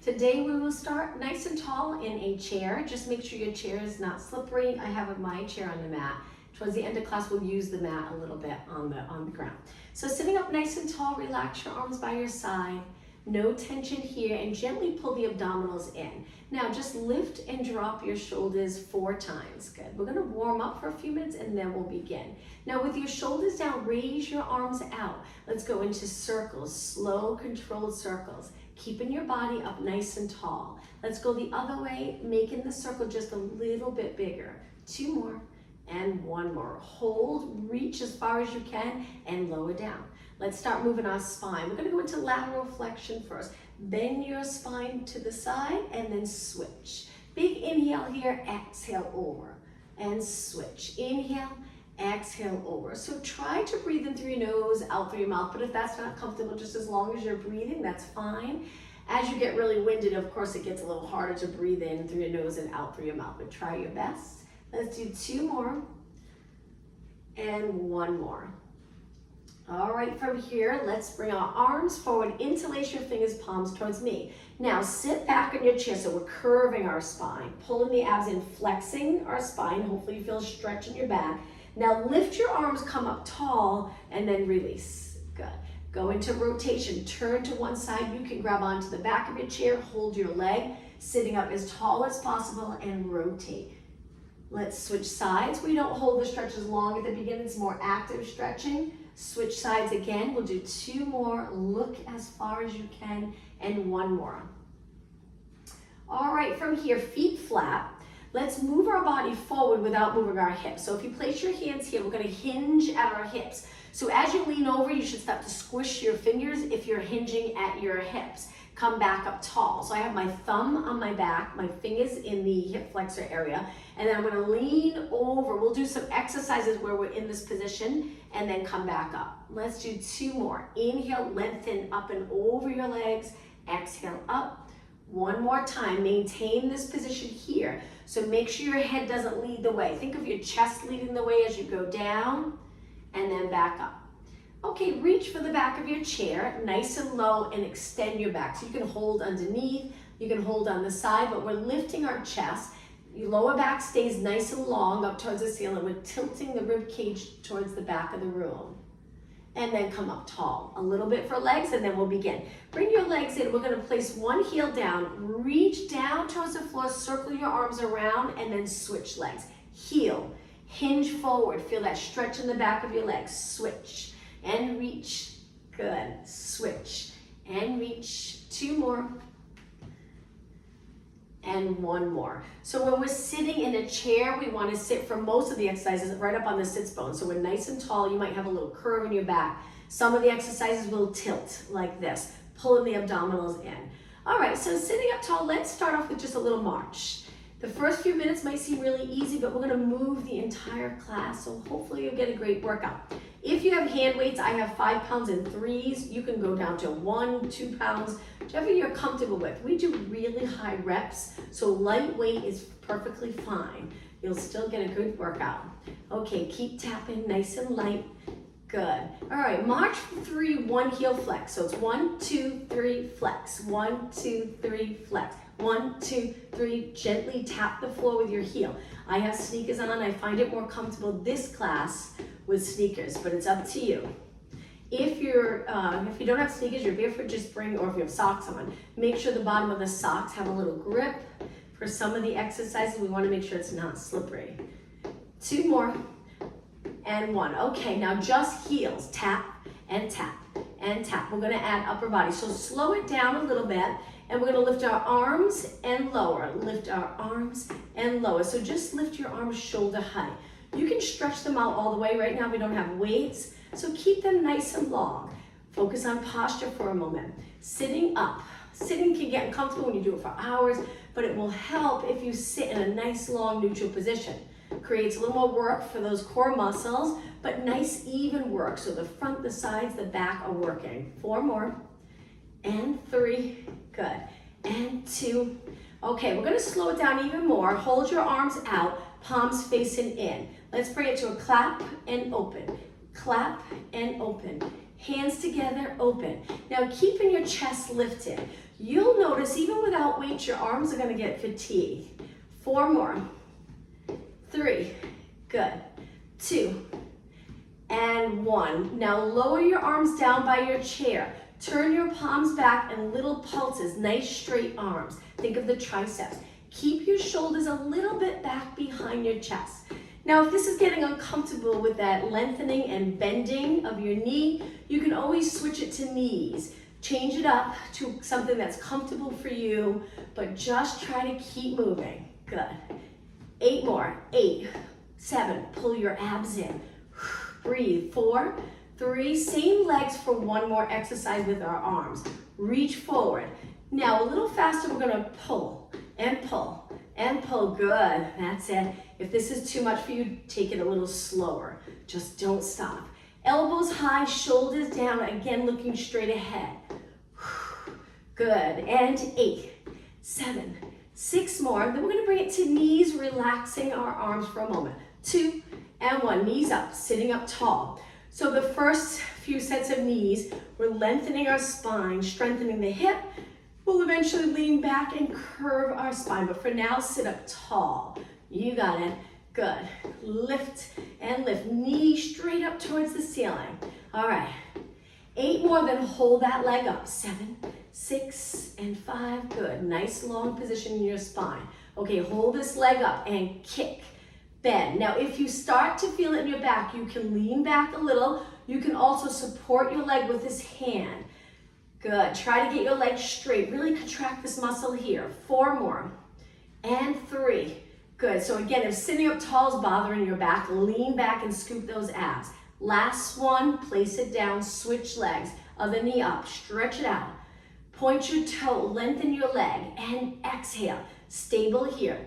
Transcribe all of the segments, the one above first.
Today we will start nice and tall in a chair. Just make sure your chair is not slippery. I have my chair on the mat. Towards the end of class, we'll use the mat a little bit on the ground. So sitting up nice and tall, relax your arms by your side. No tension here, and gently pull the abdominals in. Now just lift and drop your shoulders 4 times. Good. We're gonna warm up for a few minutes and then we'll begin. Now with your shoulders down, raise your arms out. Let's go into circles, slow, controlled circles. Keeping your body up nice and tall. Let's go the other way, making the circle just a little bit bigger. 2 more and 1 more. Hold, reach as far as you can and lower down. Let's start moving our spine. We're gonna go into lateral flexion first. Bend your spine to the side and then switch. Big inhale here, exhale over and switch. Inhale, exhale over. So try to breathe in through your nose, out through your mouth, but if that's not comfortable, just as long as you're breathing, that's fine. As you get really winded, of course, it gets a little harder to breathe in through your nose and out through your mouth, but try your best. Let's do 2 more and 1 more. All right, from here, let's bring our arms forward, interlace your fingers, palms towards me. Now sit back in your chair, so we're curving our spine, pulling the abs in, flexing our spine. Hopefully you feel a stretch in your back. Now lift your arms, come up tall, and then release. Good. Go into rotation, turn to one side. You can grab onto the back of your chair, hold your leg, sitting up as tall as possible, and rotate. Let's switch sides. We don't hold the stretch as long at the beginning, it's more active stretching. Switch sides again. We'll do 2 more. Look as far as you can, and 1 more. All right, from here, feet flat. Let's move our body forward without moving our hips. So if you place your hands here, we're gonna hinge at our hips. So as you lean over, you should start to squish your fingers if you're hinging at your hips. Come back up tall. So I have my thumb on my back, my fingers in the hip flexor area, and then I'm gonna lean over. We'll do some exercises where we're in this position and then come back up. Let's do 2 more. Inhale, lengthen up and over your legs. Exhale, up. 1 more time. Maintain this position here. So make sure your head doesn't lead the way. Think of your chest leading the way as you go down and then back up. Okay, reach for the back of your chair, nice and low, and extend your back. So you can hold underneath, you can hold on the side, but we're lifting our chest. Your lower back stays nice and long up towards the ceiling. We're tilting the rib cage towards the back of the room. And then come up tall. A little bit for legs, and then we'll begin. Bring your legs in. We're gonna place one heel down, reach down towards the floor, circle your arms around, and then switch legs. Heel, hinge forward. Feel that stretch in the back of your legs. Switch. And reach, good, switch, and reach, 2 more, and 1 more. So when we're sitting in a chair, we wanna sit for most of the exercises right up on the sits bone. So we're nice and tall, you might have a little curve in your back. Some of the exercises will tilt like this, pulling the abdominals in. All right, so sitting up tall, let's start off with just a little march. The first few minutes might seem really easy, but we're gonna move the entire class, so hopefully you'll get a great workout. If you have hand weights, I have 5 pounds in 3s. You can go down to 1, 2 pounds, whichever you're comfortable with. We do really high reps, so lightweight is perfectly fine. You'll still get a good workout. Okay, keep tapping nice and light. Good. All right, march for 3, 1 heel flex. So it's 1, 2, 3, flex. 1, 2, 3, flex. 1, 2, 3, gently tap the floor with your heel. I have sneakers on, I find it more comfortable this class with sneakers, but it's up to you. If you don't have sneakers, you're barefoot, just bring, or if you have socks on, make sure the bottom of the socks have a little grip. For some of the exercises, we wanna make sure it's not slippery. 2 more, and 1. Okay, now just heels, tap, and tap, and tap. We're gonna add upper body, so slow it down a little bit, and we're gonna lift our arms and lower, lift our arms and lower. So just lift your arms shoulder height. You can stretch them out all the way. Right now we don't have weights, so keep them nice and long. Focus on posture for a moment. Sitting up. Sitting can get uncomfortable when you do it for hours, but it will help if you sit in a nice long neutral position. Creates a little more work for those core muscles, but nice even work. So the front, the sides, the back are working. 4 more, and 3, good, and 2. Okay, we're gonna slow it down even more. Hold your arms out, palms facing in. Let's bring it to a clap and open. Clap and open. Hands together, open. Now keeping your chest lifted. You'll notice even without without weight, your arms are gonna get fatigued. 4 more. 3, good. 2, and 1. Now lower your arms down by your chair. Turn your palms back and little pulses, nice straight arms. Think of the triceps. Keep your shoulders a little bit back behind your chest. Now, if this is getting uncomfortable with that lengthening and bending of your knee, you can always switch it to knees. Change it up to something that's comfortable for you, but just try to keep moving. Good. 8 more. 8, 7, pull your abs in. Breathe. 4, 3, same legs for one more exercise with our arms. Reach forward. Now, a little faster, we're gonna pull and pull and pull. Good, that's it. If this is too much for you, take it a little slower. Just don't stop. Elbows high, shoulders down, again looking straight ahead. Good, and 8, 7, 6 more. Then we're gonna bring it to knees, relaxing our arms for a moment. 2, and 1, knees up, sitting up tall. So the first few sets of knees, we're lengthening our spine, strengthening the hip. We'll eventually lean back and curve our spine, but for now, sit up tall. You got it. Good. Lift and lift. Knee straight up towards the ceiling. All right. 8 more, then hold that leg up. 7, 6, and 5. Good. Nice long position in your spine. Okay, hold this leg up and kick. Bend. Now, if you start to feel it in your back, you can lean back a little. You can also support your leg with this hand. Good. Try to get your legs straight. Really contract this muscle here. 4 more. And 3. Good. So again, if sitting up tall is bothering your back, lean back and scoop those abs. Last one, place it down, switch legs. Other knee up, stretch it out. Point your toe, lengthen your leg, and exhale. Stable here.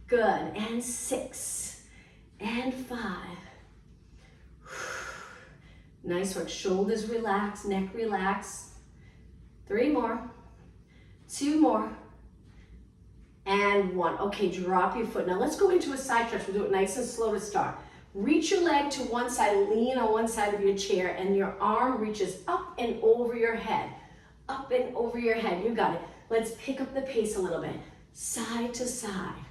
Good. And 6. And 5. Nice work. Shoulders relax, neck relax. 3 more. 2 more. And 1. Okay, drop your foot. Now let's go into a side stretch. We'll do it nice and slow to start. Reach your leg to one side, lean on one side of your chair, and your arm reaches up and over your head. Up and over your head. You got it. Let's pick up the pace a little bit. Side to side.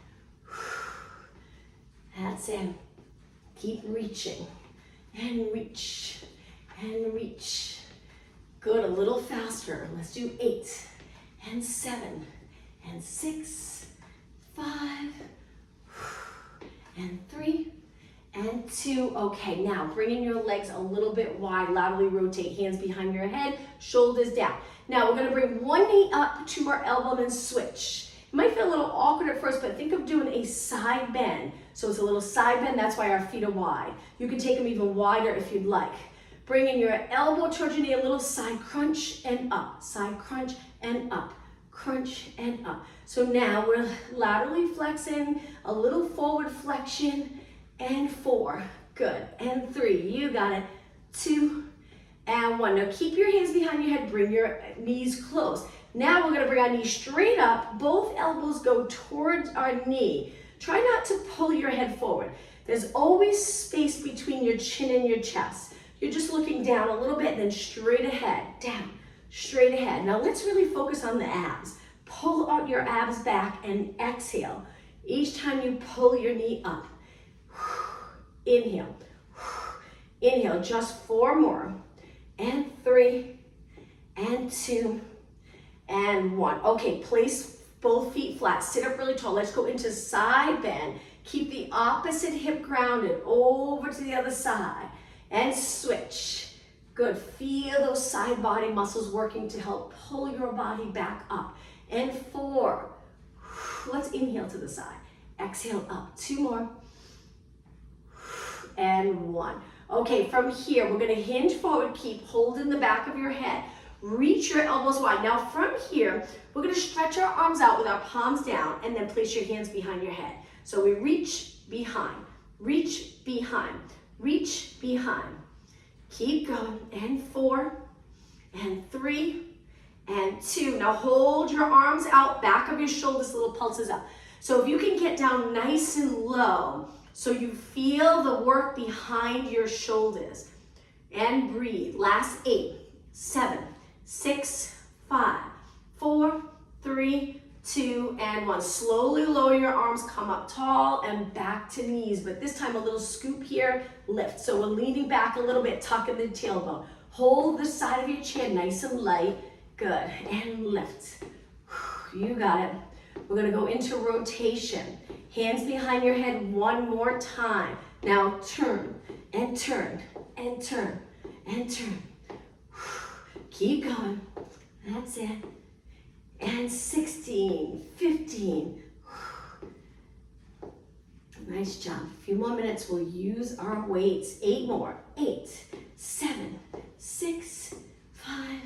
That's it. Keep reaching. And reach. And reach. Good, a little faster. Let's do 8 and 7 and 6, 5 and 3 and 2. Okay, now bringing your legs a little bit wide, laterally rotate, hands behind your head, shoulders down. Now we're gonna bring one knee up to our elbow and switch. It might feel a little awkward at first, but think of doing a side bend. So it's a little side bend, that's why our feet are wide. You can take them even wider if you'd like. Bringing your elbow towards your knee, a little side crunch and up, side crunch and up, crunch and up. So now we're laterally flexing, a little forward flexion, and 4, good, and 3, you got it, 2, and 1. Now keep your hands behind your head, bring your knees close. Now we're gonna bring our knees straight up, both elbows go towards our knee. Try not to pull your head forward. There's always space between your chin and your chest. You're just looking down a little bit, then straight ahead, down, straight ahead. Now let's really focus on the abs. Pull out your abs back and exhale. Each time you pull your knee up. Inhale, inhale, just 4 more, and 3, and 2, and 1. Okay, place both feet flat, sit up really tall. Let's go into side bend. Keep the opposite hip grounded, over to the other side, and switch. Good, feel those side body muscles working to help pull your body back up. And 4, let's inhale to the side, exhale up, 2 more, and 1. Okay, from here, we're gonna hinge forward, keep holding the back of your head. Reach your elbows wide. Now from here, we're gonna stretch our arms out with our palms down and then place your hands behind your head. So we reach behind, reach behind, reach behind. Keep going, and 4, and 3, and 2. Now hold your arms out, back of your shoulders, little pulses up. So if you can get down nice and low, so you feel the work behind your shoulders. And breathe. Last 8, 7, 6, 5, 4, 3, 2, and 1. Slowly lower your arms, come up tall and back to knees, but this time a little scoop here, lift. So we're leaning back a little bit, tuck in the tailbone. Hold the side of your chair nice and light. Good, and lift. You got it. We're gonna go into rotation. Hands behind your head one more time. Now turn, and turn, and turn, and turn. Keep going, that's it. And 16, 15. Nice job. A few more minutes, we'll use our weights. 8 more. 8, 7, 6, 5,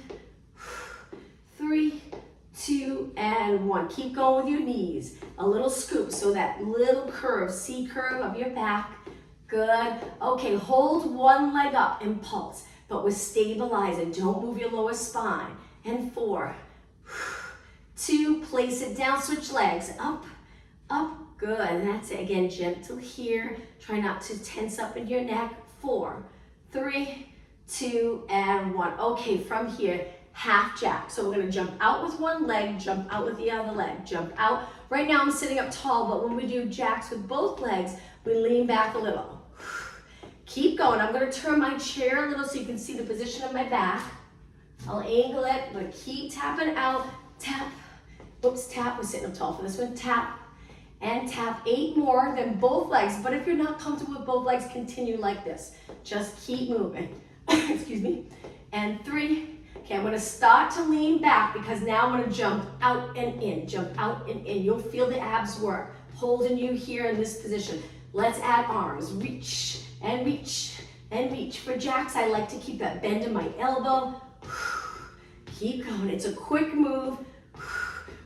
3, 2, and 1. Keep going with your knees. A little scoop, so that little curve, C curve of your back. Good. Okay, hold one leg up and pulse, but we're stabilizing. Don't move your lower spine. And 4, 2, place it down, switch legs, up, up, good, and that's it. Again, gentle here, try not to tense up in your neck. 4, 3, 2, and 1. Okay, from here, half jack. So we're gonna jump out with one leg, jump out with the other leg, jump out. Right now I'm sitting up tall, but when we do jacks with both legs, we lean back a little. Keep going. I'm gonna turn my chair a little so you can see the position of my back. I'll angle it, but keep tapping out, tap. Oops, tap, we're sitting up tall for this one. Tap and tap. 8 more, then both legs. But if you're not comfortable with both legs, continue like this. Just keep moving. Excuse me. And 3. Okay, I'm gonna start to lean back because now I'm gonna jump out and in. Jump out and in. You'll feel the abs work. Holding you here in this position. Let's add arms. Reach and reach and reach. For jacks, I like to keep that bend in my elbow. Keep going. It's a quick move.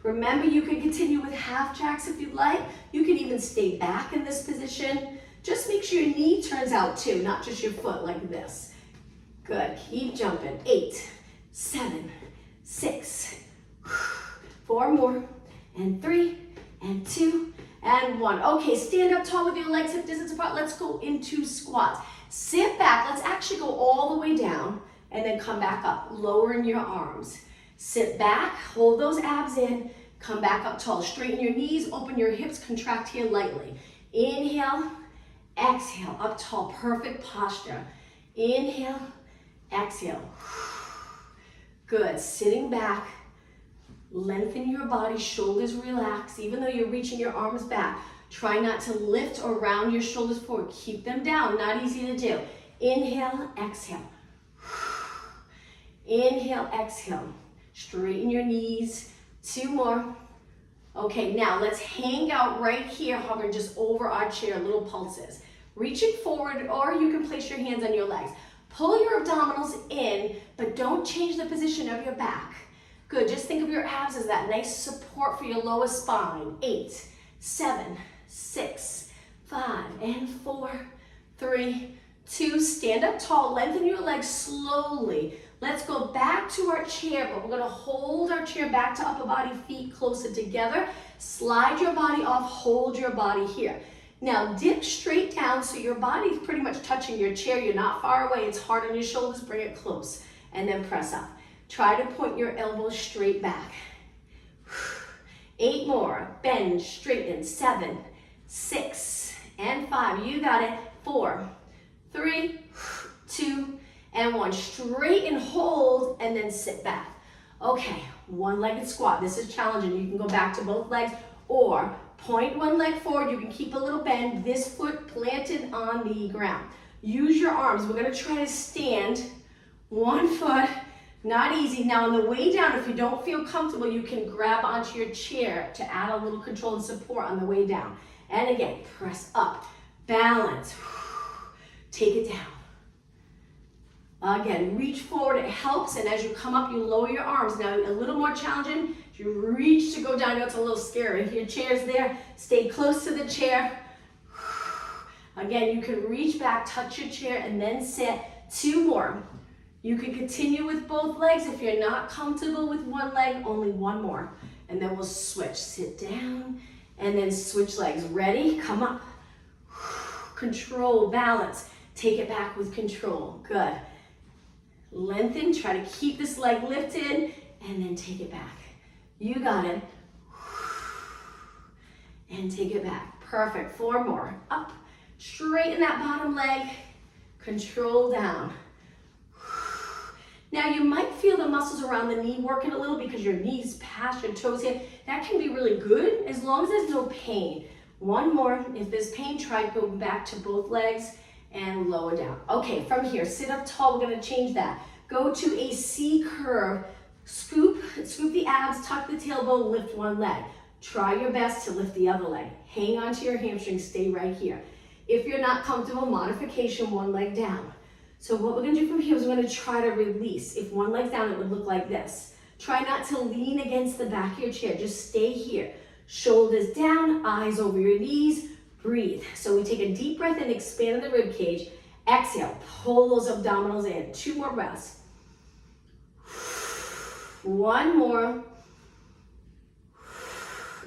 Remember, you can continue with half jacks if you'd like. You can even stay back in this position. Just make sure your knee turns out too, not just your foot like this. Good, keep jumping. 8, 7, 6, 4 more, and 3, and 2, and 1. Okay, stand up tall with your legs hip distance apart. Let's go into squats. Sit back, let's actually go all the way down, and then come back up, lowering your arms. Sit back, hold those abs in, come back up tall. Straighten your knees, open your hips, contract here lightly. Inhale, exhale, up tall, perfect posture. Inhale, exhale. Good, sitting back, lengthen your body, shoulders relax. Even though you're reaching your arms back, try not to lift or round your shoulders forward. Keep them down, not easy to do. Inhale, exhale. Inhale, exhale. Straighten your knees. 2 more. Okay, now let's hang out right here, hovering just over our chair, little pulses. Reaching forward, or you can place your hands on your legs. Pull your abdominals in, but don't change the position of your back. Good, just think of your abs as that nice support for your lower spine. 8, 7, 6, 5, and 4, 3, 2. Stand up tall, lengthen your legs slowly. Let's go back to our chair, but we're gonna hold our chair back to upper body, feet closer together. Slide your body off, hold your body here. Now dip straight down so your body's pretty much touching your chair. You're not far away, it's hard on your shoulders, bring it close. And then press up. Try to point your elbows straight back. 8 more, bend, straighten. 7, 6, and 5. You got it. 4, 3, 2, and 1. Straighten, hold, and then sit back. Okay, one-legged squat. This is challenging. You can go back to both legs or point one leg forward. You can keep a little bend. This foot planted on the ground. Use your arms. We're gonna try to stand. One foot, not easy. Now on the way down, if you don't feel comfortable, you can grab onto your chair to add a little control and support on the way down. And again, press up, balance, take it down. Again, reach forward, it helps, and as you come up, you lower your arms. Now, a little more challenging, you reach to go down, I know it's a little scary. If your chair's there, stay close to the chair. Again, you can reach back, touch your chair, and then sit. 2 more. You can continue with both legs. If you're not comfortable with one leg, only 1 more. And then we'll switch. Sit down, and then switch legs. Ready? Come up. Control, balance. Take it back with control. Good. Lengthen, try to keep this leg lifted, and then take it back. You got it. and take it back. Perfect, 4 more. Up, straighten that bottom leg, control down. Now you might feel the muscles around the knee working a little because your knees past your toes here. That can be really good as long as there's no pain. 1 more. If there's pain, try going back to both legs and lower down. Okay, from here, sit up tall. We're gonna change that. Go to a C curve. Scoop the abs, tuck the tailbone, lift one leg. Try your best to lift the other leg. Hang on to your hamstring, stay right here. If you're not comfortable, modification, one leg down. So what we're gonna do from here is we're gonna try to release. If one leg's down, it would look like this. Try not to lean against the back of your chair, just stay here. Shoulders down, eyes over your knees, breathe. So we take a deep breath in, expand the rib cage. Exhale, pull those abdominals in. 2 more breaths. 1 more.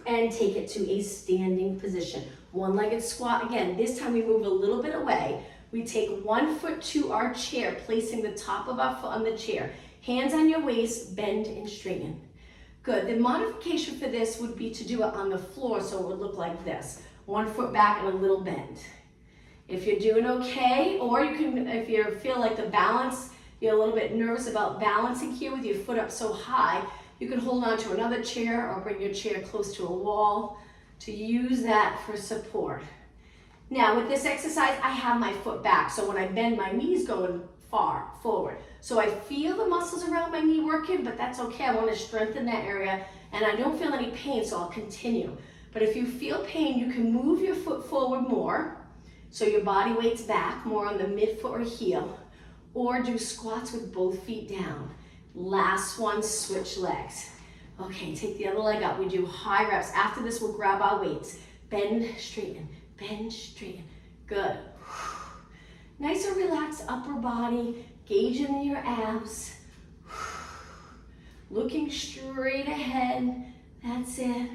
And take it to a standing position. One-legged squat again. This time we move a little bit away. We take 1 foot to our chair, placing the top of our foot on the chair. Hands on your waist, bend and straighten. Good. The modification for this would be to do it on the floor, so it would look like this. 1 foot back and a little bend. If you're doing okay, or you can, if you feel like the balance, you're a little bit nervous about balancing here with your foot up so high, you can hold on to another chair or bring your chair close to a wall to use that for support. Now with this exercise, I have my foot back, so when I bend, my knee's going far forward. So I feel the muscles around my knee working, but that's okay. I want to strengthen that area, and I don't feel any pain, so I'll continue. But if you feel pain, you can move your foot forward more, so your body weight's back, more on the midfoot or heel, or do squats with both feet down. Last one, switch legs. Okay, take the other leg up. We do high reps. After this, we'll grab our weights. Bend, straighten, bend, straighten. Good. Nice and relaxed upper body, gauging your abs. Looking straight ahead. That's it.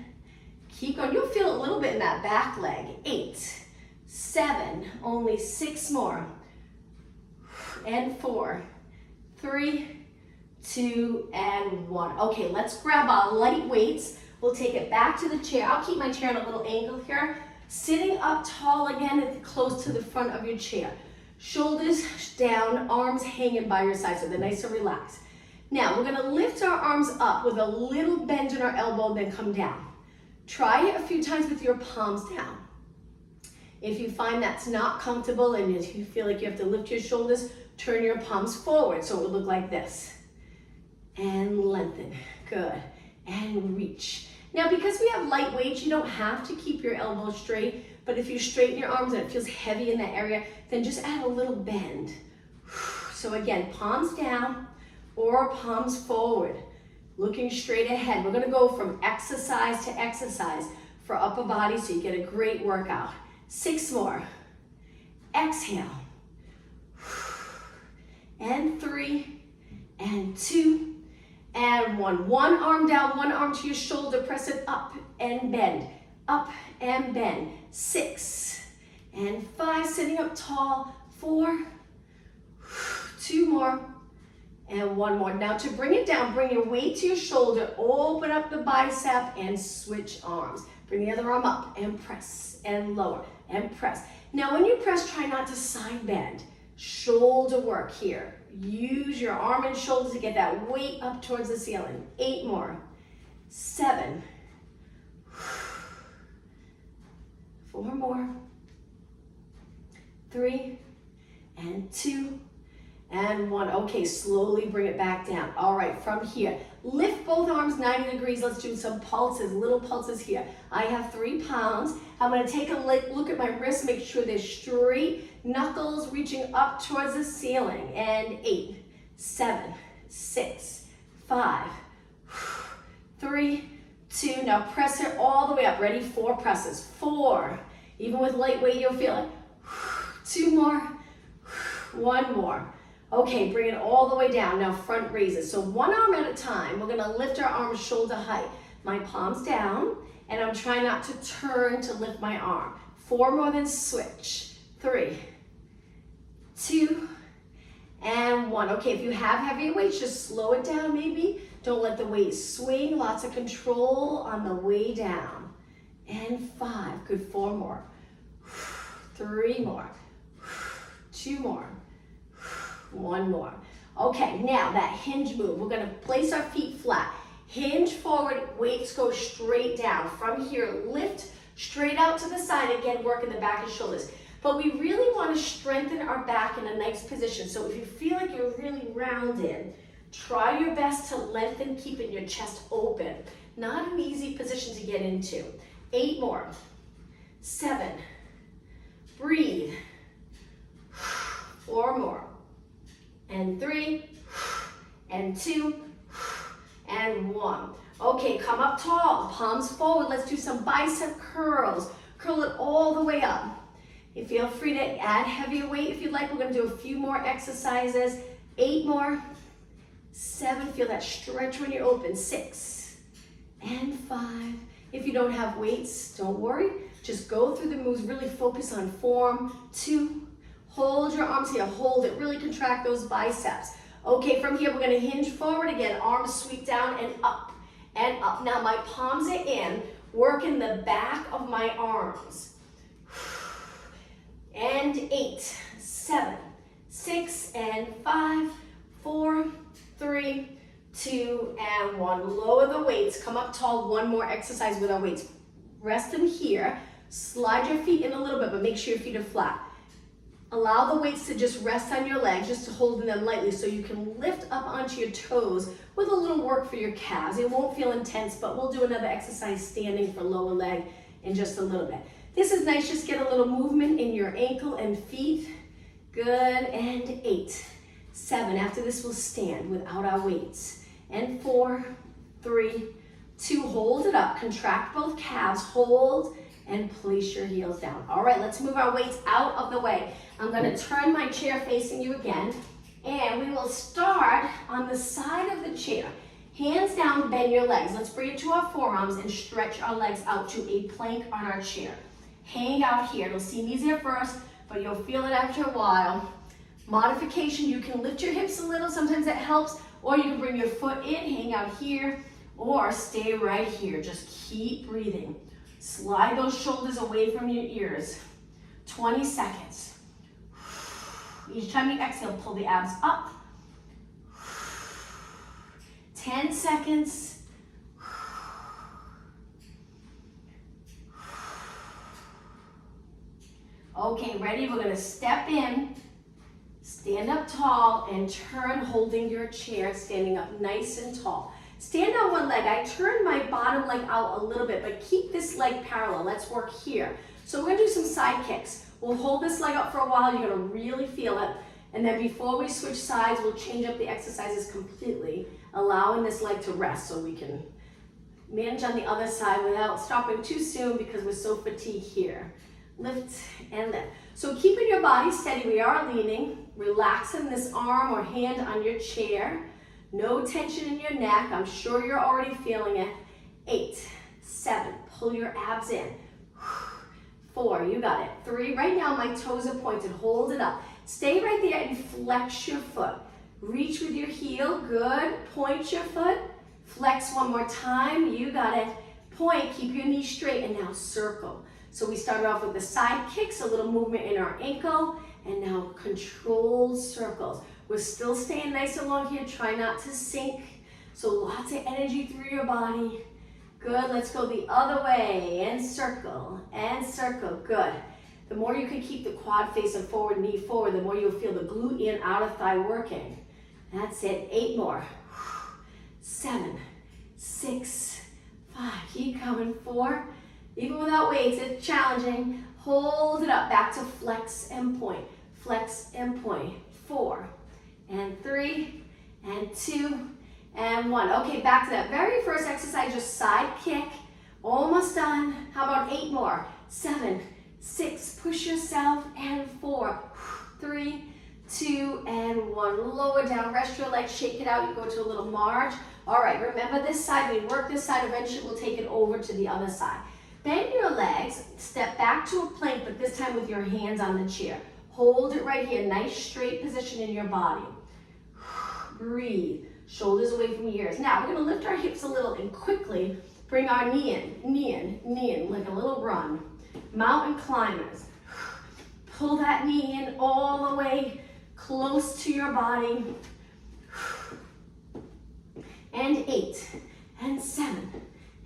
Keep going. You'll feel a little bit in that back leg. 8, 7, only 6 more. And 4, 3, 2, and 1. Okay, let's grab our light weights. We'll take it back to the chair. I'll keep my chair at a little angle here. Sitting up tall again and close to the front of your chair. Shoulders down, arms hanging by your side so they're nice and relaxed. Now, we're gonna lift our arms up with a little bend in our elbow, then come down. Try it a few times with your palms down. If you find that's not comfortable and you feel like you have to lift your shoulders, turn your palms forward so it will look like this. And lengthen, good, and reach. Now because we have light weights, you don't have to keep your elbows straight, but if you straighten your arms and it feels heavy in that area, then just add a little bend. So again, palms down or palms forward, looking straight ahead. We're gonna go from exercise to exercise for upper body so you get a great workout. 6 more. Exhale. And 3, and 2, and 1. One arm down, one arm to your shoulder. Press it up and bend. Up and bend. 6, and 5. Sitting up tall. 4, 2 more, and 1 more. Now to bring it down, bring your weight to your shoulder. Open up the bicep and switch arms. Bring the other arm up and press and lower and press. Now when you press, try not to side bend. Shoulder work here. Use your arm and shoulder to get that weight up towards the ceiling. 8 more. 7. 4 more. 3, and 2, and 1. Okay, slowly bring it back down. All right, from here, lift both arms 90 degrees. Let's do some pulses, little pulses here. I have 3 pounds. I'm gonna take a look at my wrists, make sure they're straight. Knuckles reaching up towards the ceiling. And 8, 7, 6, 5, 3, 2. Now press it all the way up. Ready? 4 presses. 4. Even with light weight, you'll feel it. 2 more. 1 more. Okay, bring it all the way down. Now front raises. So 1 arm at a time. We're gonna lift our arms shoulder height. My palms down, and I'm trying not to turn to lift my arm. 4 more, then switch. 3, 2, and 1. Okay, if you have heavier weights, just slow it down maybe. Don't let the weight swing. Lots of control on the way down. and 5. Good, 4 more. 3 more. 2 more. 1 more. Okay, now that hinge move, we're gonna place our feet flat. Hinge forward, weights go straight down. From here, lift straight out to the side. Again, working the back and shoulders. But we really wanna strengthen our back in a nice position. So if you feel like you're really rounded, try your best to lengthen, keeping your chest open. Not an easy position to get into. 8 more. 7. Breathe. 4 more. And 3. And 2. And 1. Okay, come up tall, palms forward. Let's do some bicep curls. Curl it all the way up. You feel free to add heavier weight if you'd like. We're gonna do a few more exercises. 8 more. 7, feel that stretch when you're open. 6 and 5. If you don't have weights, don't worry. Just go through the moves, really focus on form. 2, hold your arms here, hold it, really contract those biceps. Okay, from here, we're gonna hinge forward again, arms sweep down and up and up. Now my palms are in, working the back of my arms. And 8, 7, 6, and 5, 4, 3, 2, and 1. Lower the weights, come up tall, 1 more exercise with our weights. Rest them here, slide your feet in a little bit, but make sure your feet are flat. Allow the weights to just rest on your legs, just holding them lightly so you can lift up onto your toes with a little work for your calves. It won't feel intense, but we'll do another exercise standing for lower leg in just a little bit. This is nice, just get a little movement in your ankle and feet. Good, and 8, 7. After this, we'll stand without our weights. And 4, 3, 2, hold it up. Contract both calves, hold, and place your heels down. All right, let's move our weights out of the way. I'm gonna turn my chair facing you again, and we will start on the side of the chair. Hands down, bend your legs. Let's bring it to our forearms and stretch our legs out to a plank on our chair. Hang out here. It'll seem easier first, but you'll feel it after a while. Modification, you can lift your hips a little, sometimes that helps, or you can bring your foot in, hang out here, or stay right here. Just keep breathing. Slide those shoulders away from your ears. 20 seconds. Each time you exhale, pull the abs up. 10 seconds. Okay, ready? We're gonna step in, stand up tall, and turn holding your chair, standing up nice and tall. Stand on one leg. I turn my bottom leg out a little bit, but keep this leg parallel. Let's work here. So we're gonna do some side kicks. We'll hold this leg up for a while. You're gonna really feel it. And then before we switch sides, we'll change up the exercises completely, allowing this leg to rest so we can manage on the other side without stopping too soon because we're so fatigued here. Lift and lift. So keeping your body steady, we are leaning, relaxing this arm or hand on your chair. No tension in your neck. I'm sure you're already feeling it. 8, 7, pull your abs in. 4, you got it. 3, right now my toes are pointed, hold it up. Stay right there and flex your foot. Reach with your heel, good. Point your foot, flex one more time, you got it. Point, keep your knees straight, and now circle. So we started off with the side kicks, a little movement in our ankle, and now controlled circles. We're still staying nice along here, try not to sink. So lots of energy through your body. Good, let's go the other way, and circle, good. The more you can keep the quad facing forward, knee forward, the more you'll feel the glute and outer thigh working. That's it, 8 more. 7, 6, 5, keep coming, 4. Even without weights, it's challenging. Hold it up, back to flex and point. 4, and 3, and 2, and 1. Okay, back to that very first exercise, just side kick. Almost done. How about 8 more? 7, 6, push yourself, and 4, 3, 2, and 1. Lower down, rest your legs, shake it out. You go to a little march. All right, remember this side, we work this side, eventually we'll take it over to the other side. Bend your legs, step back to a plank, but this time with your hands on the chair. Hold it right here, nice straight position in your body. Breathe, shoulders away from your ears. Now we're gonna lift our hips a little and quickly Bring our knee in, like a little run. Mountain climbers. Pull that knee in all the way close to your body. And 8, and 7,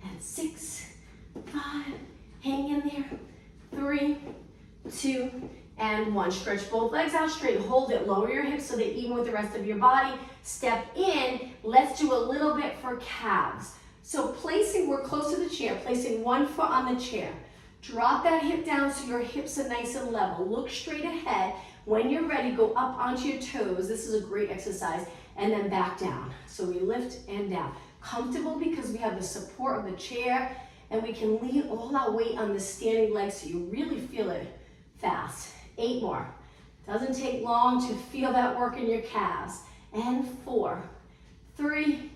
and 6, 5, hang in there. 3, 2, and 1. Stretch both legs out straight. Hold it. Lower your hips so they're even with the rest of your body. Step in. Let's do a little bit for calves. So placing, we're close to the chair, placing one foot on the chair. Drop that hip down so your hips are nice and level. Look straight ahead. When you're ready, go up onto your toes. This is a great exercise. And then back down. So we lift and down. Comfortable because we have the support of the chair and we can lean all our weight on the standing leg so you really feel it fast. 8 more. Doesn't take long to feel that work in your calves. And 4, 3,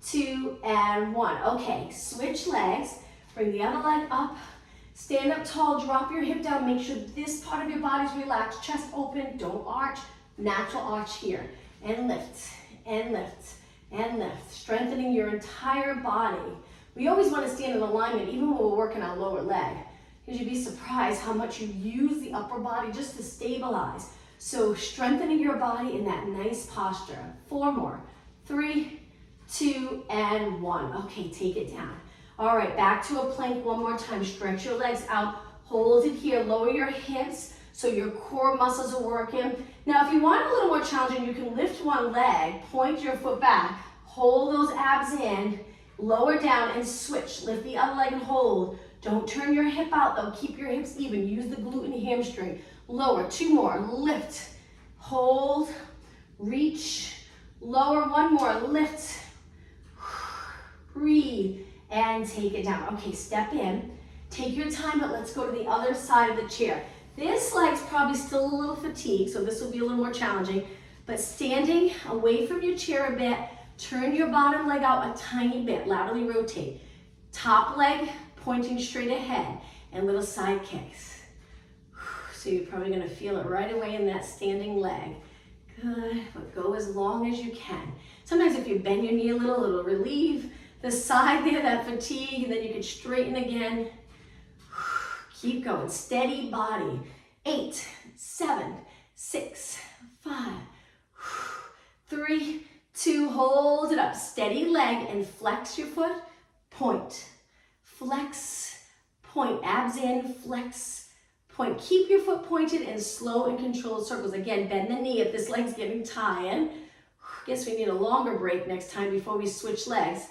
2, and 1. Okay, switch legs. Bring the other leg up. Stand up tall, drop your hip down. Make sure this part of your body's relaxed. Chest open, don't arch. Natural arch here. And lift, and lift, and lift. Strengthening your entire body. We always want to stand in alignment, even when we're working our lower leg. Because you'd be surprised how much you use the upper body just to stabilize. So strengthening your body in that nice posture. 4 more. 3, 2, and 1. Okay, take it down. All right, back to a plank one more time. Stretch your legs out. Hold it here. Lower your hips so your core muscles are working. Now, if you want a little more challenging, you can lift one leg, point your foot back, hold those abs in, lower down and switch. Lift the other leg and hold. Don't turn your hip out though. Keep your hips even. Use the glute and hamstring. Lower. 2 more. Lift. Hold. Reach. Lower. 1 more. Lift. Breathe. And take it down. Okay, step in. Take your time, but let's go to the other side of the chair. This leg's probably still a little fatigued, so this will be a little more challenging. But standing away from your chair a bit, turn your bottom leg out a tiny bit, laterally rotate. Top leg pointing straight ahead, and little side kicks. So you're probably gonna feel it right away in that standing leg. Good, but go as long as you can. Sometimes if you bend your knee a little, it'll relieve the side there, that fatigue, and then you can straighten again. Keep going, steady body. 8, 7, 6, 5, 3, 2, hold it up. Steady leg and flex your foot, point. Flex, point, abs in, flex, point. Keep your foot pointed and slow and controlled circles. Again, bend the knee if this leg's getting tired. Guess we need a longer break next time before we switch legs.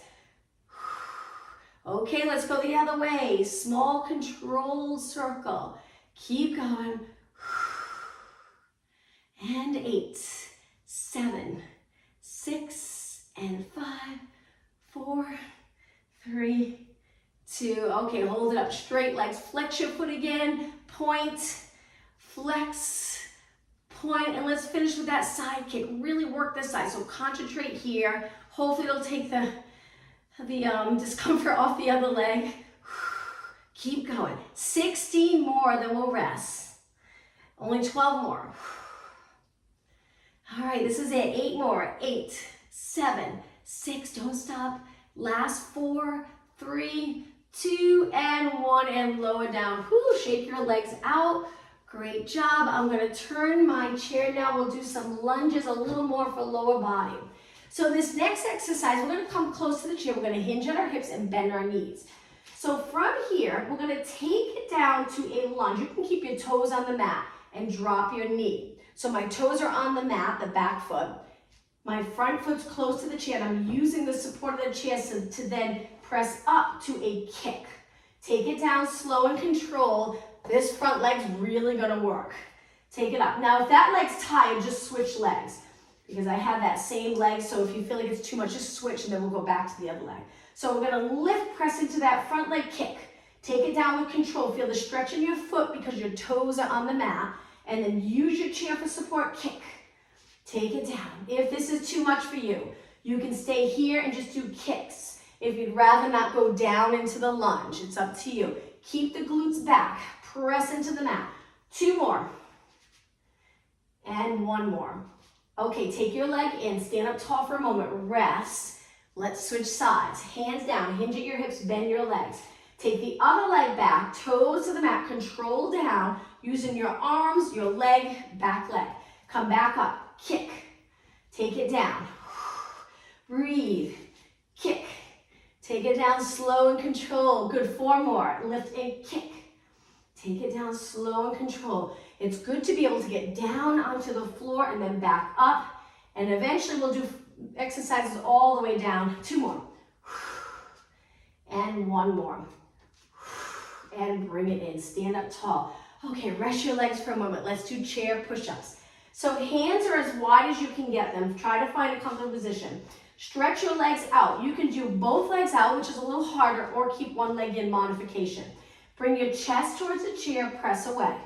Okay, let's go the other way. Small controlled circle. Keep going. And 8, 7, 6, and 5, 4, 3, 2. Okay, hold it up. Straight legs. Flex your foot again. Point, flex, point, and let's finish with that side kick. Really work this side. So concentrate here. Hopefully it'll take the discomfort off the other leg. Keep going. 16 more, then we'll rest. Only 12 more. All right, this is it. 8 more. 8, 7, 6. Don't stop. Last 4, 3, 2, and 1, and lower down. Shake your legs out. Great job. I'm going to turn my chair now. We'll do some lunges, a little more for lower body. So this next exercise, we're going to come close to the chair. We're going to hinge at our hips and bend our knees. So from here, we're going to take it down to a lunge. You can keep your toes on the mat and drop your knee. So my toes are on the mat, the back foot. My front foot's close to the chair, and I'm using the support of the chair to then press up to a kick. Take it down slow and controlled. This front leg's really going to work. Take it up. Now, if that leg's tired, just switch legs, because I have that same leg, so if you feel like it's too much, just switch, and then we'll go back to the other leg. So we're going to lift, press into that front leg kick. Take it down with control. Feel the stretch in your foot because your toes are on the mat, and then use your chair for support, kick. Take it down. If this is too much for you, you can stay here and just do kicks. If you'd rather not go down into the lunge, it's up to you. Keep the glutes back. Press into the mat. 2 more. And 1 more. Okay, take your leg in. Stand up tall for a moment. Rest. Let's switch sides. Hands down, hinge at your hips, bend your legs. Take the other leg back, toes to the mat, control down, using your arms, your leg, back leg. Come back up, kick, take it down. Breathe, kick, take it down slow and control. Good, 4 more, lift and kick. Take it down slow and control. It's good to be able to get down onto the floor and then back up. And eventually we'll do exercises all the way down. 2 more. And 1 more. And bring it in. Stand up tall. Okay, rest your legs for a moment. Let's do chair push-ups. So hands are as wide as you can get them. Try to find a comfortable position. Stretch your legs out. You can do both legs out, which is a little harder, or keep one leg in, modification. Bring your chest towards the chair, press away.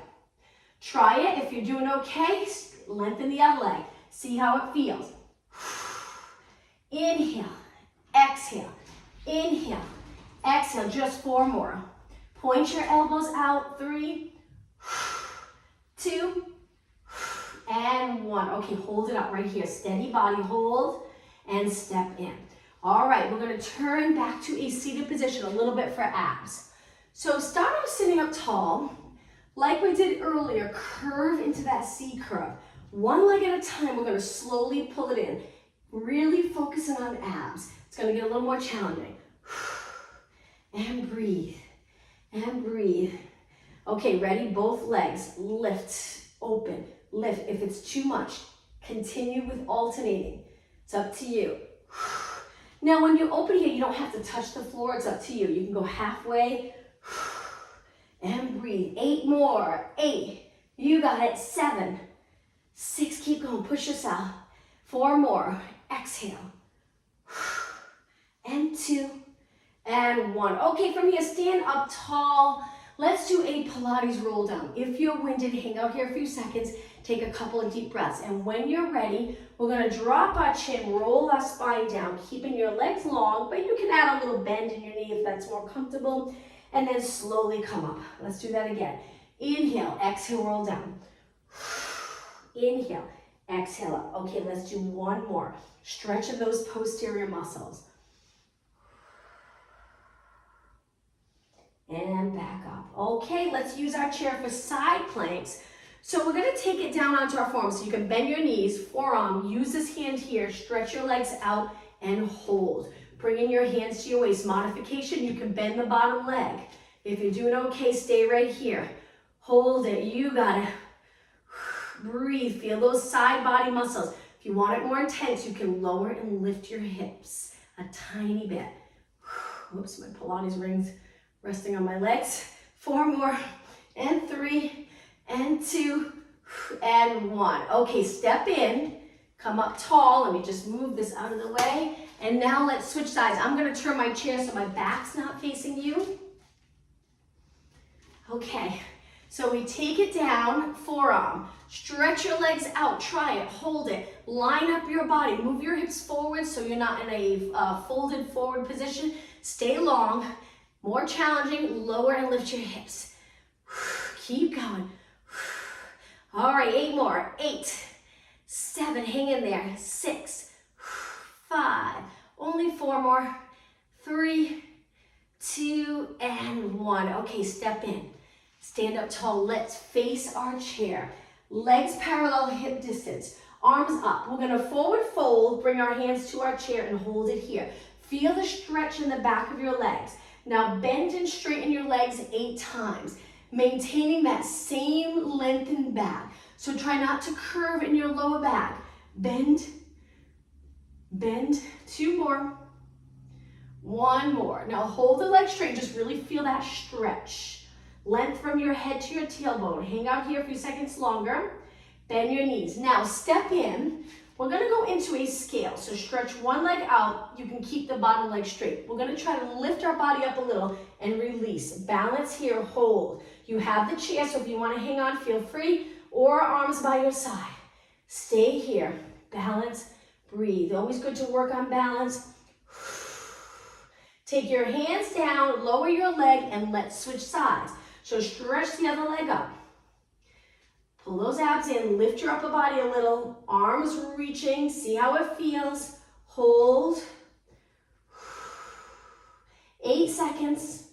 Try it. If you're doing okay, lengthen the other leg. See how it feels. Inhale, exhale, inhale, exhale. Just 4 more. Point your elbows out. 3, 2, and 1. Okay, hold it up right here. Steady body, hold, and step in. All right, we're going to turn back to a seated position a little bit for abs. So start off sitting up tall. Like we did earlier, curve into that C curve. 1 leg at a time, we're going to slowly pull it in. Really focusing on abs. It's going to get a little more challenging. And breathe. And breathe. Okay, ready? Both legs. Lift, open, lift. If it's too much, continue with alternating. It's up to you. Now, when you open here, you don't have to touch the floor. It's up to you. You can go halfway. And breathe. 8 more. 8. You got it. 7. 6. Keep going. Push yourself. 4 more. Exhale. And 2. And 1. Okay, from here, stand up tall. Let's do a Pilates roll down. If you're winded, hang out here a few seconds. Take a couple of deep breaths. And when you're ready, we're going to drop our chin, roll our spine down, keeping your legs long, but you can add a little bend in your knee if that's more comfortable. And then slowly come up. Let's do that again. Inhale, exhale, roll down. Inhale, exhale up. Okay, let's do 1 more. Stretch of those posterior muscles. And back up. Okay, let's use our chair for side planks. So we're going to take it down onto our forearms. So you can bend your knees, forearm, use this hand here, stretch your legs out and hold. Bringing your hands to your waist. Modification, you can bend the bottom leg. If you're doing okay, stay right here. Hold it. You got it. Breathe. Feel those side body muscles. If you want it more intense, you can lower and lift your hips a tiny bit. Whoops, my Pilates rings resting on my legs. 4 more. And 3. And 2. And 1. Okay, step in. Come up tall. Let me just move this out of the way. And now let's switch sides. I'm going to turn my chair so my back's not facing you. Okay, so we take it down, forearm. Stretch your legs out. Try it. Hold it. Line up your body. Move your hips forward so you're not in a folded forward position. Stay long. More challenging. Lower and lift your hips. Keep going. All right, 8 more. 8, 7, hang in there. 6, 5, only 4 more. 3, 2, and 1. Okay, step in. Stand up tall. Let's face our chair. Legs parallel hip distance. Arms up. We're going to forward fold, bring our hands to our chair and hold it here. Feel the stretch in the back of your legs. Now bend and straighten your legs 8 times. Maintaining that same lengthened back. So try not to curve in your lower back. Bend, bend. 2 more. 1 more. Now hold the leg straight. Just really feel that stretch. Length from your head to your tailbone. Hang out here a few seconds longer. Bend your knees. Now step in. We're going to go into a scale. So stretch one leg out. You can keep the bottom leg straight. We're going to try to lift our body up a little and release. Balance here. Hold. You have the chair, so if you want to hang on, feel free. Or arms by your side. Stay here. Balance. Breathe. Always good to work on balance. Take your hands down, lower your leg, and let's switch sides. So stretch the other leg up. Pull those abs in, lift your upper body a little. Arms reaching, see how it feels. Hold. 8 seconds.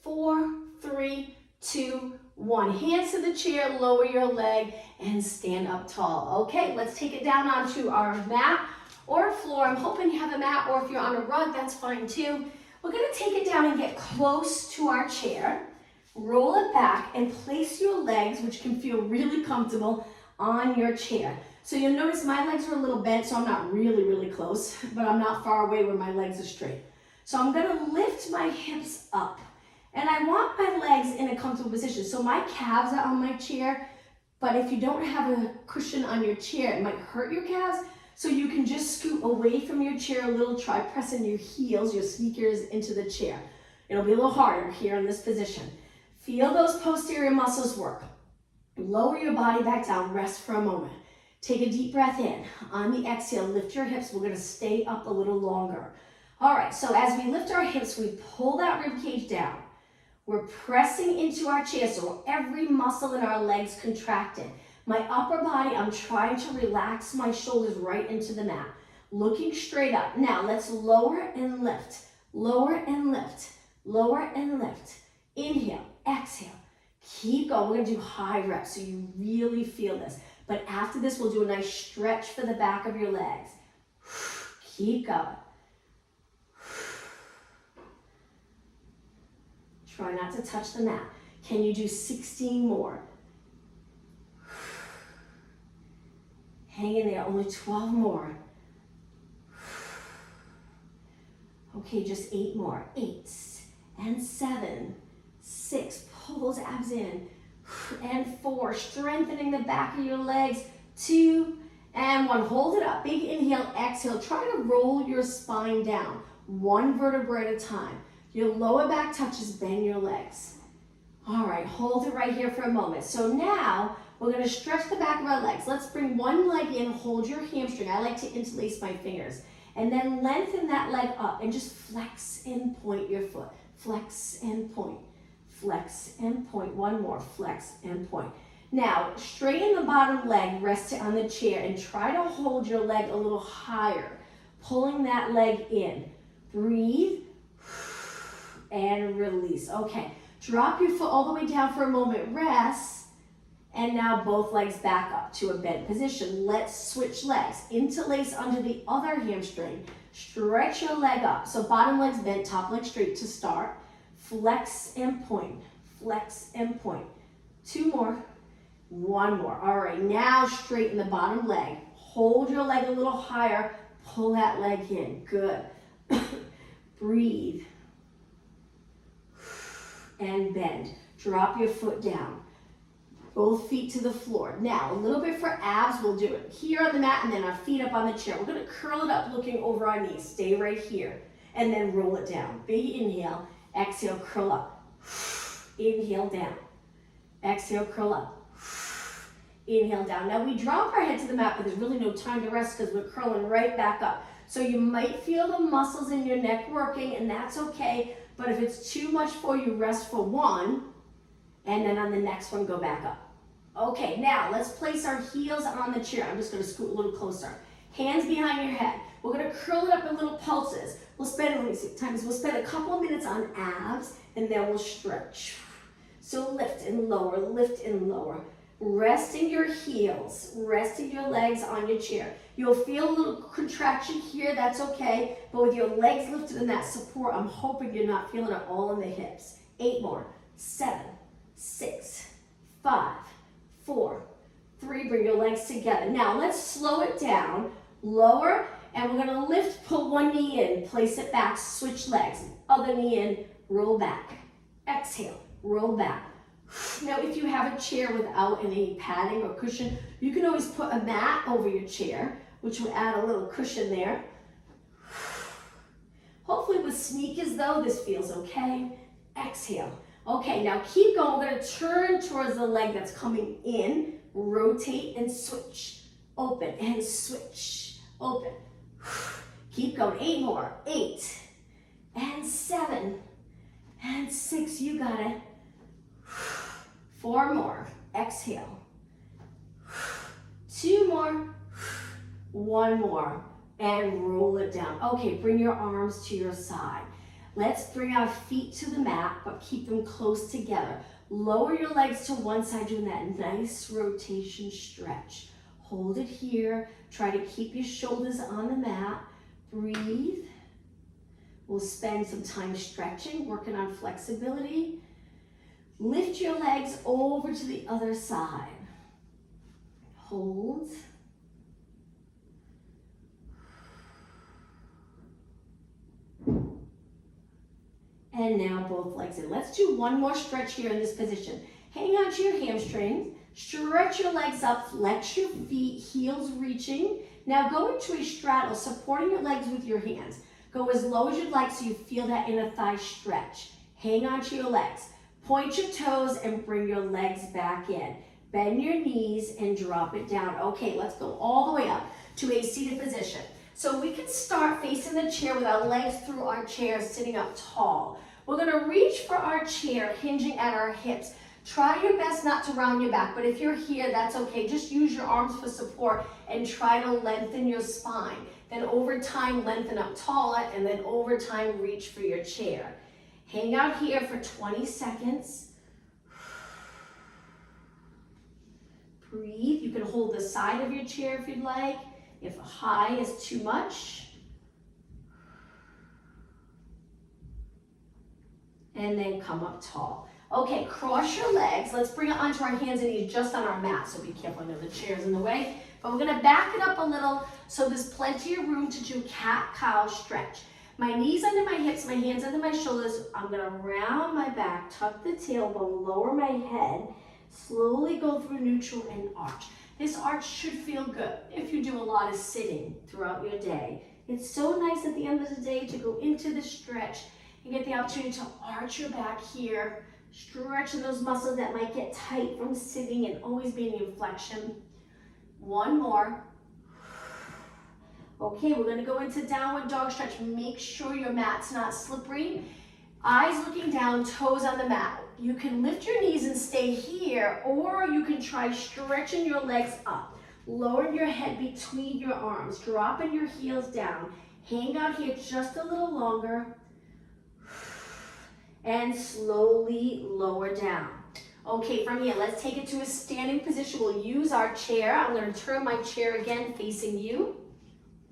4, 3, 2, 1. Hands to the chair, lower your leg, and stand up tall. Okay, let's take it down onto our mat or floor. I'm hoping you have a mat, or if you're on a rug, that's fine too. We're gonna take it down and get close to our chair. Roll it back and place your legs, which can feel really comfortable, on your chair. So you'll notice my legs are a little bent, so I'm not really close, but I'm not far away where my legs are straight. So I'm gonna lift my hips up. And I want my legs in a comfortable position. So my calves are on my chair, but if you don't have a cushion on your chair, it might hurt your calves. So you can just scoot away from your chair a little, try pressing your heels, your sneakers into the chair. It'll be a little harder here in this position. Feel those posterior muscles work. Lower your body back down, rest for a moment. Take a deep breath in. On the exhale, lift your hips. We're gonna stay up a little longer. All right, so as we lift our hips, we pull that rib cage down. We're pressing into our chair, so every muscle in our legs contracted. My upper body, I'm trying to relax my shoulders right into the mat. Looking straight up. Now let's lower and lift. Lower and lift. Lower and lift. Inhale, exhale. Keep going. We're gonna do high reps so you really feel this. But after this, we'll do a nice stretch for the back of your legs. Keep going. Try not to touch the mat. Can you do 16 more? Hang in there, only 12 more. Okay, just 8 more. 8 and 7, 6, pull those abs in. And 4, strengthening the back of your legs. 2 and 1, hold it up. Big inhale, exhale. Try to roll your spine down, 1 vertebra at a time. Your lower back touches, bend your legs. All right, hold it right here for a moment. So now we're gonna stretch the back of our legs. Let's bring one leg in, hold your hamstring. I like to interlace my fingers. And then lengthen that leg up and just flex and point your foot. Flex and point, flex and point. One more, flex and point. Now, straighten the bottom leg, rest it on the chair, and try to hold your leg a little higher, pulling that leg in. Breathe. And release. Okay, drop your foot all the way down for a moment, rest, and now both legs back up to a bent position. Let's switch legs. Interlace under the other hamstring. Stretch your leg up. So bottom leg's bent, top leg straight to start. Flex and point, flex and point. 2 more, 1 more. All right, now straighten the bottom leg. Hold your leg a little higher, pull that leg in, good. Breathe. And bend. Drop your foot down. Both feet to the floor. Now, a little bit for abs. We'll do it here on the mat and then our feet up on the chair. We're going to curl it up looking over our knees. Stay right here. And then roll it down. Big inhale. Exhale, curl up. Inhale, down. Exhale, curl up. Inhale, down. Now, we drop our head to the mat, but there's really no time to rest because we're curling right back up. So you might feel the muscles in your neck working, and that's okay. But if it's too much for you, rest for 1, and then on the next one, go back up. Okay, now let's place our heels on the chair. I'm just gonna scoot a little closer. Hands behind your head. We're gonna curl it up in little pulses. We'll spend a couple of minutes on abs, and then we'll stretch. So lift and lower, lift and lower. Resting your heels, resting your legs on your chair. You'll feel a little contraction here, that's okay. But with your legs lifted in that support, I'm hoping you're not feeling it all in the hips. 8 more, 7, 6, 5, 4, 3, bring your legs together. Now let's slow it down, lower, and we're gonna lift, pull one knee in, place it back, switch legs. Other knee in, roll back. Exhale, roll back. Now, if you have a chair without any padding or cushion, you can always put a mat over your chair, which will add a little cushion there. Hopefully with sneakers though, this feels okay. Exhale. Okay, now keep going. We're gonna turn towards the leg that's coming in, rotate and switch. Open and switch, open. Keep going, 8 more, 8 and 7 and 6, you got it. 4 more, exhale. 2 more, 1 more, and roll it down. Okay, bring your arms to your side. Let's bring our feet to the mat, but keep them close together. Lower your legs to one side, doing that nice rotation stretch. Hold it here. Try to keep your shoulders on the mat. Breathe. We'll spend some time stretching, working on flexibility. Lift your legs over to the other side. Hold. And now both legs in. Let's do one more stretch here in this position. Hang on to your hamstrings. Stretch your legs up, flex your feet, heels reaching. Now go into a straddle, supporting your legs with your hands. Go as low as you'd like so you feel that inner thigh stretch. Hang on to your legs. Point your toes and bring your legs back in. Bend your knees and drop it down. Okay, let's go all the way up to a seated position. So we can start facing the chair with our legs through our chair, sitting up tall. We're gonna reach for our chair, hinging at our hips. Try your best not to round your back, but if you're here, that's okay. Just use your arms for support and try to lengthen your spine. Then over time, lengthen up taller, and then over time, reach for your chair. Hang out here for 20 seconds. Breathe. You can hold the side of your chair if you'd like. If high is too much. And then come up tall. Okay, cross your legs. Let's bring it onto our hands and knees just on our mat, so be careful, I know the chair's in the way. But we're gonna back it up a little so there's plenty of room to do cat-cow stretch. My knees under my hips, my hands under my shoulders. I'm gonna round my back, tuck the tailbone, lower my head, slowly go through neutral and arch. This arch should feel good if you do a lot of sitting throughout your day. It's so nice at the end of the day to go into the stretch and get the opportunity to arch your back here, stretching those muscles that might get tight from sitting and always being in flexion. One more. Okay, we're gonna go into downward dog stretch. Make sure your mat's not slippery. Eyes looking down, toes on the mat. You can lift your knees and stay here, or you can try stretching your legs up. Lowering your head between your arms, dropping your heels down. Hang out here just a little longer. And slowly lower down. Okay, from here, let's take it to a standing position. We'll use our chair. I'm gonna turn my chair again facing you.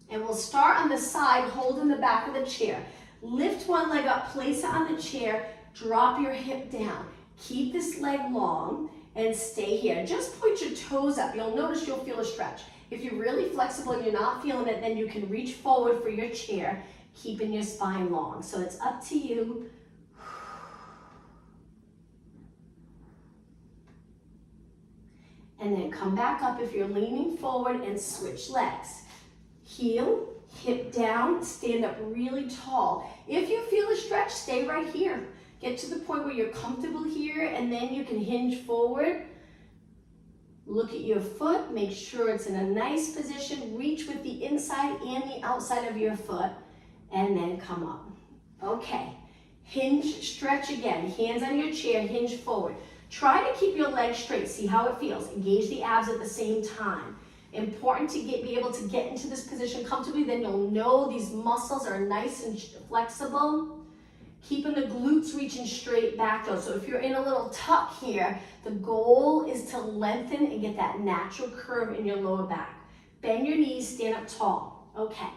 And we'll start on the side, holding the back of the chair. Lift one leg up, place it on the chair, drop your hip down. Keep this leg long and stay here. Just point your toes up. You'll notice you'll feel a stretch. If you're really flexible and you're not feeling it, then you can reach forward for your chair, keeping your spine long. So it's up to you. And then come back up if you're leaning forward and switch legs. Heel, hip down, stand up really tall. If you feel a stretch, stay right here. Get to the point where you're comfortable here, and then you can hinge forward. Look at your foot, make sure it's in a nice position. Reach with the inside and the outside of your foot, and then come up. Okay, hinge, stretch again. Hands on your chair, hinge forward. Try to keep your legs straight, see how it feels. Engage the abs at the same time. Important to be able to get into this position comfortably, then you'll know these muscles are nice and flexible. Keeping the glutes reaching straight back though. So if you're in a little tuck here, the goal is to lengthen and get that natural curve in your lower back. Bend your knees, stand up tall. Okay,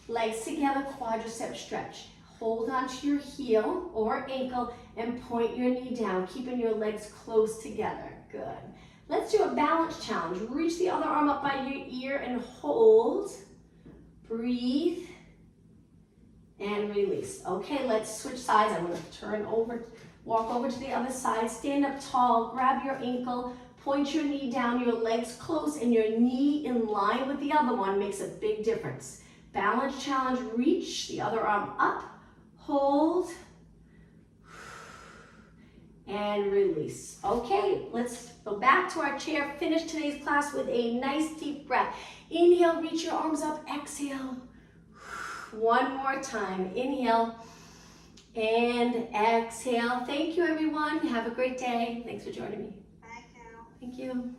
legs together, quadricep stretch. Hold onto your heel or ankle and point your knee down, keeping your legs close together. Good. Let's do a balance challenge. Reach the other arm up by your ear and hold. Breathe. And release. Okay, let's switch sides. I'm going to turn over, walk over to the other side. Stand up tall, grab your ankle, point your knee down, your legs close, and your knee in line with the other one makes a big difference. Balance challenge. Reach the other arm up. Hold, and release. Okay, let's go back to our chair. Finish today's class with a nice deep breath. Inhale, reach your arms up. Exhale. One more time. Inhale and exhale. Thank you, everyone. Have a great day. Thanks for joining me. Thank you. Thank you.